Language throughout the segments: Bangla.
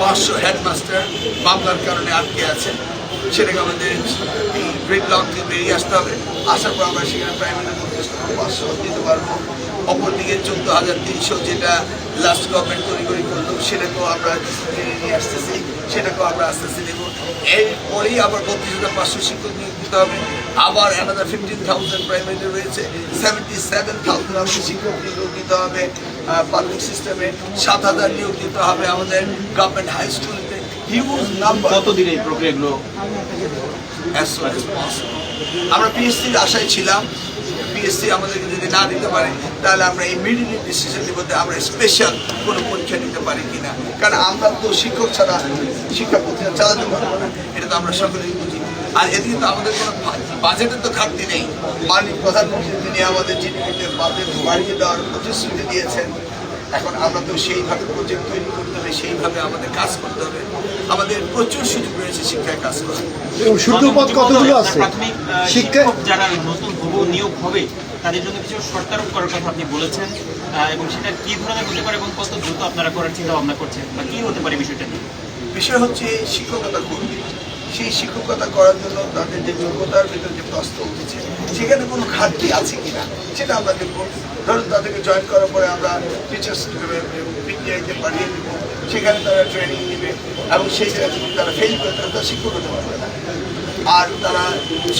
500 হেডমাস্টার মামলার কারণে আটকে আছে, সেটাকে আমাদের এই গ্রেড লক থেকে বেরিয়ে আসতে হবে। আসার পর আমরা সেখানে প্রাইমারি 500 দিতে পারবো। অপরদিকে 14,300 যেটা লাস্ট গভর্নমেন্ট তৈরি করলো, সেটাকেও আমরা নিয়ে আসতেছি, সেটাকেও আমরা আস্তে আস্তে নেব। এরপরেই আবার 32,500 শিক্ষক নিয়োগ দিতে হবে। আবার অ্যানাদার 15,000 প্রাইমারিতে রয়েছে, 77,000 আমাদের শিক্ষক নিয়োগ দিতে হবে পাবলিক সিস্টেমে, 7,000 নিয়োগ দিতে হবে আমাদের গভর্নমেন্ট হাই স্কুলতে। Huge number. কতদিন এই প্রক্রিয়াগুলো? as soon as possible. আমরা পিএসসির আশায় ছিলাম, পিএসসি আমাদেরকে যদি না দিতে পারে তাহলে আমরা ইমিডিয়েটলি ডিসিশন নিব যে আমরা স্পেশাল কোনো পরীক্ষা নিতে পারি কিনা, কারণ আমরা তো শিক্ষক ছাড়া শিক্ষা প্রতিষ্ঠান চালাতে পারবো না, এটা তো আমরা সকলেই বুঝি। আর এদিকে তো আমাদের কোনো বাজেটের তো ঘাটতি নেই। মাননীয় প্রধানমন্ত্রী তিনি আমাদের জিডিপিতে বাজেট বাড়িয়ে দেওয়ার প্রতিশ্রুতি দিয়েছেন। এখন আমরা তো সেইভাবে প্রজেক্ট তৈরি করতে হবে, সেইভাবে আমাদের কাজ করতে হবে। আমাদের প্রচুর সুযোগ রয়েছে শিক্ষায় কাজ করার। কতগুলো আছে শিক্ষক যারা নতুন নিয়োগ হবে তাদের জন্য কিছু শর্ত আরোপ করার কথা আপনি বলেছেন, এবং সেটা কি ধরনের হতে পারে এবং কত দ্রুত আপনারা করার চিন্তা ভাবনা করছেন, বা কি হতে পারে বিষয়টা নিয়ে? বিষয় হচ্ছে শিক্ষকতা করবে, সেই শিক্ষকতা করার জন্য তাদের যে যোগ্যতার ভিতরে যে প্রশ্ন উঠেছে সেখানে কোনো ঘাটতি আছে কিনা সেটা আমরা দেখবো। ধরুন তাদেরকে জয়েন করার পরে আমরা টিচার্স পিটিআইতে পাঠিয়ে দেবো, সেখানে তারা ট্রেনিং নেবে এবং সেই জায়গায় যদি তারা ফেল করে তারা শিক্ষক হতে পারবে না। আর তারা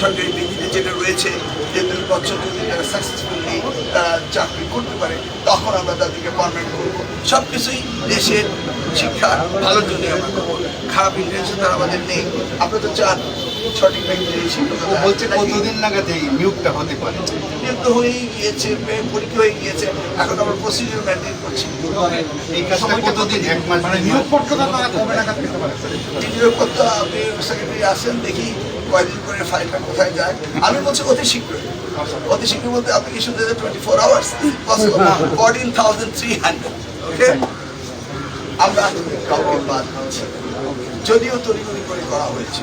সরকারি ভিত্তিতে যেটা রয়েছে যে 2 বছর যদি তারা সাকসেসফুলি তারা চাকরি করতে পারে তখন আমরা তাদেরকে পারমানেন্ট করবো। সব কিছুই দেশের শিক্ষা ভালোর জন্য আমরা করবো, খারাপ ইন্টেনশন তারা আমাদের নেই। আমরা তো চান সঠিক ব্যক্তি শিক্ষকতা। বলছে কতদিন নাগাদ এই নিয়োগটা হতে পারে? নিয়োগ তো হয়েই গিয়েছে, পরীক্ষা হয়ে গিয়েছে, এখন আমরা প্রসিডিউর মেনটেন করছি। এই কাজটা কতদিন? 1 মাস? মানে নিয়োগপত্রটা তারা কবে নাগাদ পেতে পারে? নিয়োগপত্র আপনি সেক্রেটারি আসেন, দেখি কয়দিন করে ফাইলটা কোথায় যায়। আমি বলছি অতি শীঘ্রই, অতি শীঘ্র বলতে অ্যাপ্লিকেশন দিতে 24 আওয়ার্স পসিবল, 14,300। ওকে, আমরা কাউকে বাদ দিচ্ছি, যদিও তড়িঘড়ি করে করা হয়েছে।